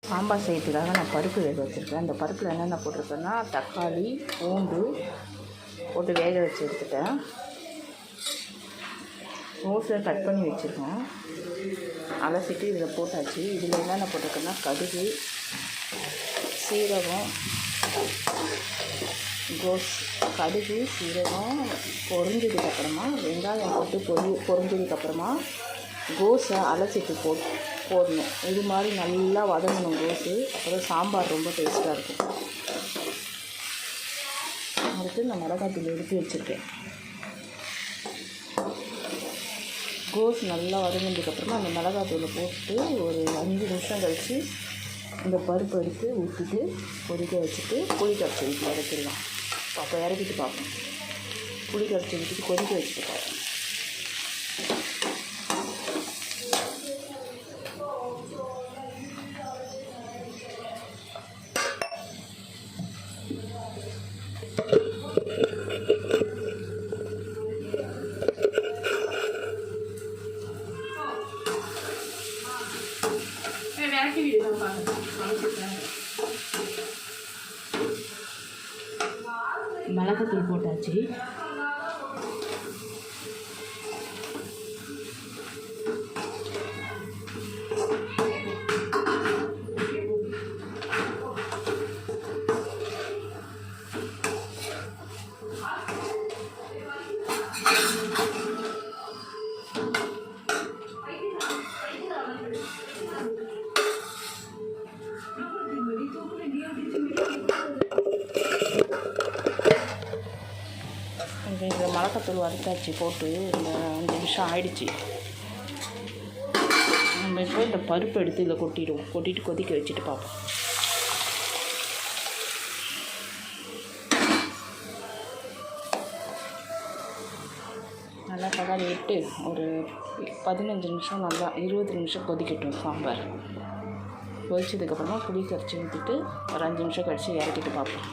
சாம்பார் செய்யறதுக்காக நான் பருப்பு வேக வச்சுருக்கேன். அந்த பருப்பில் என்னென்ன போட்டிருக்கேன்னா தக்காளி, பூண்டு போட்டு வேக வச்சு எடுத்துட்டேன். ரோஸை கட் பண்ணி வச்சுருக்கேன். அலசிட்டு இதில் போட்டாச்சு. இதில் என்னென்ன போட்டிருக்கேன்னா கடுகு, சீரகம், கோஸ். கடுகு சீரகம் பொரிஞ்சதுக்கப்புறமா வெங்காயம் போட்டு பொரிஞ்சதுக்கப்புறமா கோஸை அலசிட்டு போடணும். இது மாதிரி நல்லா வதங்கணும் கோஸு. அப்புறம் சாம்பார் ரொம்ப டேஸ்ட்டாக இருக்கும். அடுத்து நான் மிளகாத்தூள் எடுத்து வச்சுருக்கேன். கோஸ் நல்லா வதங்கினதுக்கப்புறமா அந்த மிளகாத்தூளை போட்டு ஒரு 5 நிமிஷம் கழித்து இந்த பருப்பு எடுத்து ஊற்றிட்டு கொதிக்க வச்சுட்டு புளி கரைச்சி ஊற்றி இறக்கிடலாம். அப்போ இறக்கிட்டு பார்ப்போம். புளி கரைச்சி ஊற்றிட்டு கொதிக்க வச்சுட்டு பார்ப்போம். மிளகாத்தூள் போட்டாச்சு. இதில் மிளகாத்தூள் வறுத்தாச்சு போட்டு இந்த 5 நிமிஷம் ஆயிடுச்சு. நம்ம இப்போ இந்த பருப்பு எடுத்து இதில் கொட்டிட்டு கொதிக்க வச்சுட்டு பார்ப்போம். நல்லா கடாய் விட்டு ஒரு 15 நிமிஷம் நல்லா 20 நிமிஷம் கொதிக்கட்டும் சாம்பார். கொதிச்சதுக்கப்புறமா புளி கரைச்சி ஊற்றிட்டு ஒரு 5 நிமிஷம் கழித்து இறக்கிட்டு பார்ப்போம்.